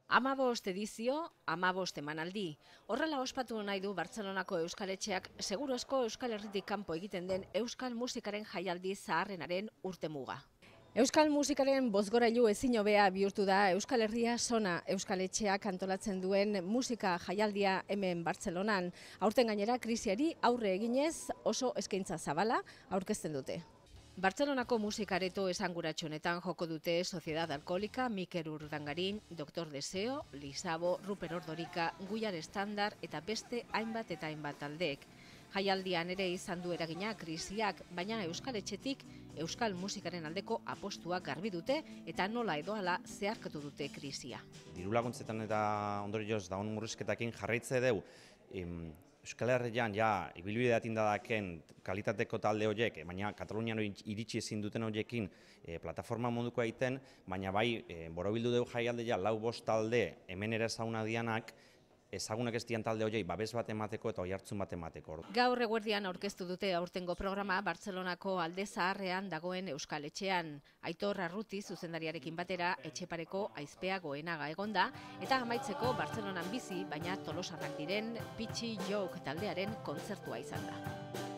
15 edizio, 15 emanaldi. Horrela ospatu nahi du Bartzelonako Euskal Etxeak seguruzko Euskal Herritik kanpo egiten den euskal musikaren jaialdi zaharrenaren urtemuga. Euskal musikaren bozgorailu ezin hobea bihurtu da Euskal Herria Sona Euskal Etxeak antolatzen duen musika jaialdia hemen Bartzelonan. Aurten gainera krisiari aurre eginez oso eskaintza zabala aurkezten dute. Bartzelonako musikareto esanguratsuenetan joko dute Sociedad Alkoholika, Mikel Urdangarin, Dr. Deseo, Lisabo, Ruper Ordorika, Guiar Estandar eta beste hainbat eta hainbat taldeek. Jaialdian ere izan du eragina krisiak, baina Euskal Etxetik euskal musikaren aldeko apostua garbi dute eta nola edo hala zeharkatu dute krisia. Diru laguntzetan eta ondorioz daun murrizketakin jarraitze deu Euskal Herrian ibilbidea tindadaken kalitateko talde horiek, baina Katalunian iritsi ezin duten horiekin plataforma moduko egiten, baina bai borobildu dugu jaialdea 4-5 talde hemen ere ezaguna dianak, ezagunak ez dian talde horiei babes bat emateko eta oihartzun bat emateko. Gaur eguerdian aurkeztu dute aurtengo programa Bartzelonako Alde Zaharrean dagoen Euskal Etxean. Aitor Arruti zuzendariarekin batera Etxepareko Aizpea Goenaga egonda eta amaitzeko Bartzelonan bizi, baina tolosarrak diren Pitxi Joke taldearen kontzertua izan da.